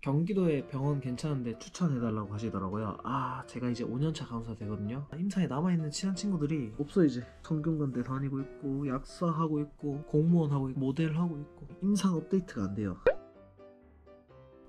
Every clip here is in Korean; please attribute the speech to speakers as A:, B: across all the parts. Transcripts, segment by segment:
A: 경기도에 병원 괜찮은데 추천해달라고 하시더라고요. 제가 이제 5년차 간호사 되거든요. 임사에 남아있는 친한 친구들이 없어. 이제 성균관대 다니고 있고 약사하고 있고 공무원 하고 있고 모델 하고 있고 임상 업데이트가 안 돼요.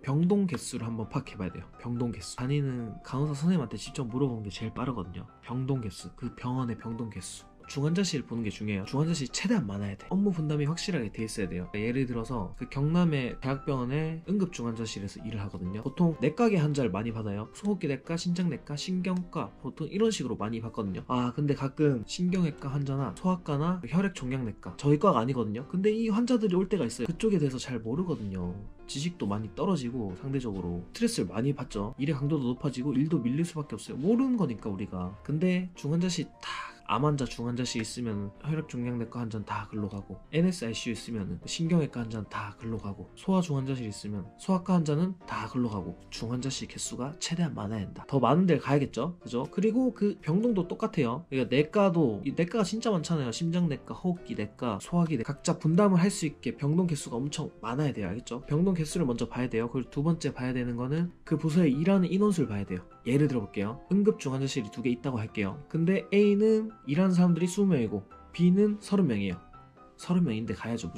A: 병동 개수를 한번 파악해봐야 돼요. 병동 개수. 다니는 간호사 선생님한테 직접 물어보는 게 제일 빠르거든요. 병동 개수, 그 병원의 병동 개수. 중환자실 보는 게 중요해요. 중환자실 최대한 많아야 돼. 업무 분담이 확실하게 돼 있어야 돼요. 예를 들어서 그 경남의 대학병원의 응급중환자실에서 일을 하거든요. 보통 내과계 환자를 많이 받아요. 소화기내과, 신장내과, 신경과 보통 이런 식으로 많이 받거든요. 근데 가끔 신경외과 환자나 소아과나 혈액종양내과 저희 과가 아니거든요. 근데 이 환자들이 올 때가 있어요. 그쪽에 대해서 잘 모르거든요. 지식도 많이 떨어지고 상대적으로 스트레스를 많이 받죠. 일의 강도도 높아지고 일도 밀릴 수밖에 없어요. 모르는 거니까 우리가. 근데 중환자실 암 환자, 중환자실 있으면 혈액종양내과 환자는 다 글로 가고, NSICU 있으면 신경외과 환자는 다 글로 가고, 소아중환자실 있으면 소아과 환자는 다 글로 가고, 중환자실 개수가 최대한 많아야 된다. 더 많은 데를 가야겠죠, 그죠? 그리고 그 병동도 똑같아요. 그러니까 내과도 내과가 진짜 많잖아요. 심장내과, 호흡기내과, 소화기내과 각자 분담을 할 수 있게 병동 개수가 엄청 많아야 돼요. 알겠죠? 병동 개수를 먼저 봐야 돼요. 그리고 두 번째 봐야 되는 거는 그 부서에 일하는 인원수를 봐야 돼요. 예를 들어 볼게요. 응급중환자실이 2개 있다고 할게요. 근데 A는 일하는 사람들이 20명이고 B는 30명이에요. 30명인데 가야죠.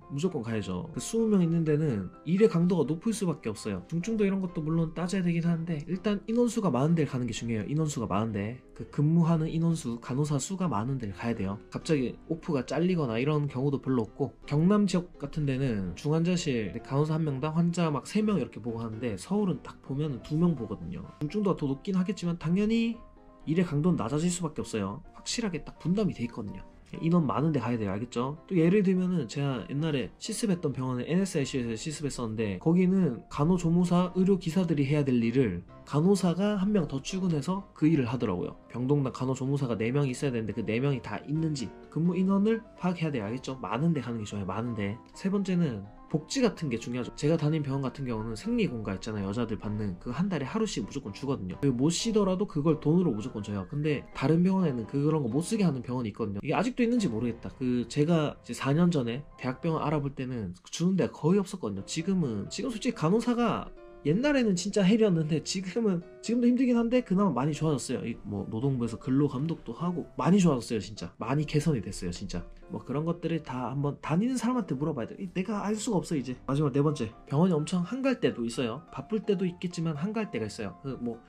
A: 무조건 가야죠. 그 20명 있는 데는 일의 강도가 높을 수밖에 없어요. 중증도 이런 것도 물론 따져야 되긴 하는데 일단 인원수가 많은 데를 가는 게 중요해요. 인원수가 많은데 그 근무하는 인원수, 간호사 수가 많은 데를 가야 돼요. 갑자기 오프가 잘리거나 이런 경우도 별로 없고, 경남 지역 같은 데는 중환자실 간호사 1명당 환자 막 3명 이렇게 보고 하는데 서울은 딱 보면 2명 보거든요. 중증도가 더 높긴 하겠지만 당연히 일의 강도는 낮아질 수밖에 없어요. 확실하게 딱 분담이 돼 있거든요. 인원 많은데 가야 돼요. 알겠죠? 또 예를 들면은 제가 옛날에 시습했던 병원에 NSICU에서 시습했었는데 거기는 간호조무사, 의료기사들이 해야 될 일을 간호사가 1명 더 출근해서 그 일을 하더라고요. 병동당 간호조무사가 4명이 있어야 되는데 그 4명이 다 있는지 근무 인원을 파악해야 돼요. 알겠죠? 많은데 가는 게 좋아요. 많은데. 세 번째는 복지 같은 게 중요하죠. 제가 다닌 병원 같은 경우는 생리공가 있잖아요. 여자들 받는 그 한 달에 하루씩 무조건 주거든요. 못 쉬더라도 그걸 돈으로 무조건 줘요. 근데 다른 병원에는 그런 거 못 쓰게 하는 병원이 있거든요. 이게 아직도 있는지 모르겠다. 제가 이제 4년 전에 대학병원 알아볼 때는 주는 데가 거의 없었거든요. 지금 솔직히 간호사가 옛날에는 진짜 헬이었는데 지금도 힘들긴 한데 그나마 많이 좋아졌어요. 노동부에서 근로감독도 하고 많이 좋아졌어요. 진짜 많이 개선이 됐어요. 진짜 그런 것들을 다 한번 다니는 사람한테 물어봐야 돼. 내가 알 수가 없어. 이제 마지막 4번째, 병원이 엄청 한갈 때도 있어요. 바쁠 때도 있겠지만 한갈 때가 있어요.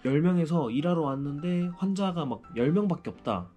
A: 10명에서 일하러 왔는데 환자가 막 10명밖에 없다.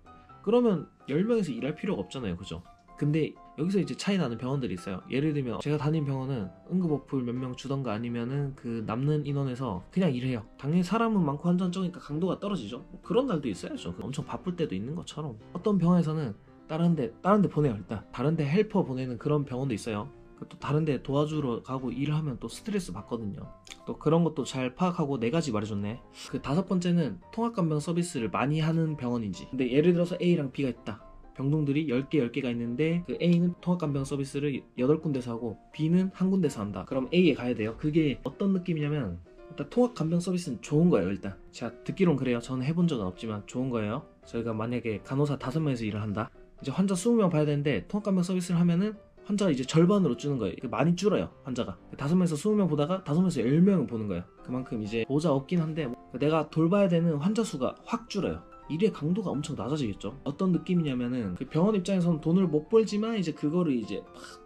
A: 그러면 10명에서 일할 필요가 없잖아요. 그죠? 근데 여기서 이제 차이 나는 병원들이 있어요. 예를 들면 제가 다닌 병원은 응급어플 몇 명 주던가 아니면은 그 남는 인원에서 그냥 일해요. 당연히 사람은 많고 환자는 적으니까 강도가 떨어지죠. 그런 날도 있어야죠. 엄청 바쁠 때도 있는 것처럼. 어떤 병원에서는 다른 데 보내요. 일단 다른 데 헬퍼 보내는 그런 병원도 있어요. 또 다른 데 도와주러 가고 일을 하면 또 스트레스 받거든요. 또 그런 것도 잘 파악하고 4가지 말해줬네. 그 5번째는 통합간병 서비스를 많이 하는 병원인지. 근데 예를 들어서 A랑 B가 있다. 병동들이 10개가 있는데 그 A는 통합간병 서비스를 8군데서 하고 B는 한 군데서 한다. 그럼 A에 가야 돼요. 그게 어떤 느낌이냐면, 일단 통합간병 서비스는 좋은 거예요. 일단 제가 듣기론 그래요. 저는 해본 적은 없지만 좋은 거예요. 저희가 만약에 간호사 5명에서 일을 한다. 이제 환자 20명 봐야 되는데 통합간병 서비스를 하면은 환자가 이제 절반으로 주는 거예요. 많이 줄어요. 환자가 5명에서 20명 보다가 5명에서 10명을 보는 거예요. 그만큼 이제 보자 없긴 한데 내가 돌봐야 되는 환자 수가 확 줄어요. 일의 강도가 엄청 낮아지겠죠. 어떤 느낌이냐면은 그 병원 입장에서는 돈을 못 벌지만 이제 그거를 이제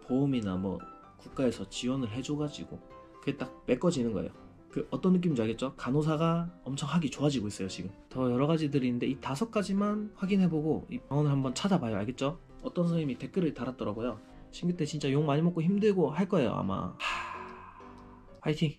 A: 보험이나 국가에서 지원을 해줘가지고 그게 딱 메꿔지는 거예요. 그 어떤 느낌인지 알겠죠? 간호사가 엄청 하기 좋아지고 있어요. 지금 더 여러 가지들이 있는데 이 5가지만 확인해보고 이 병원을 한번 찾아봐요. 알겠죠? 어떤 선생님이 댓글을 달았더라고요. 신규 때 진짜 욕 많이 먹고 힘들고 할 거예요 아마. 화이팅!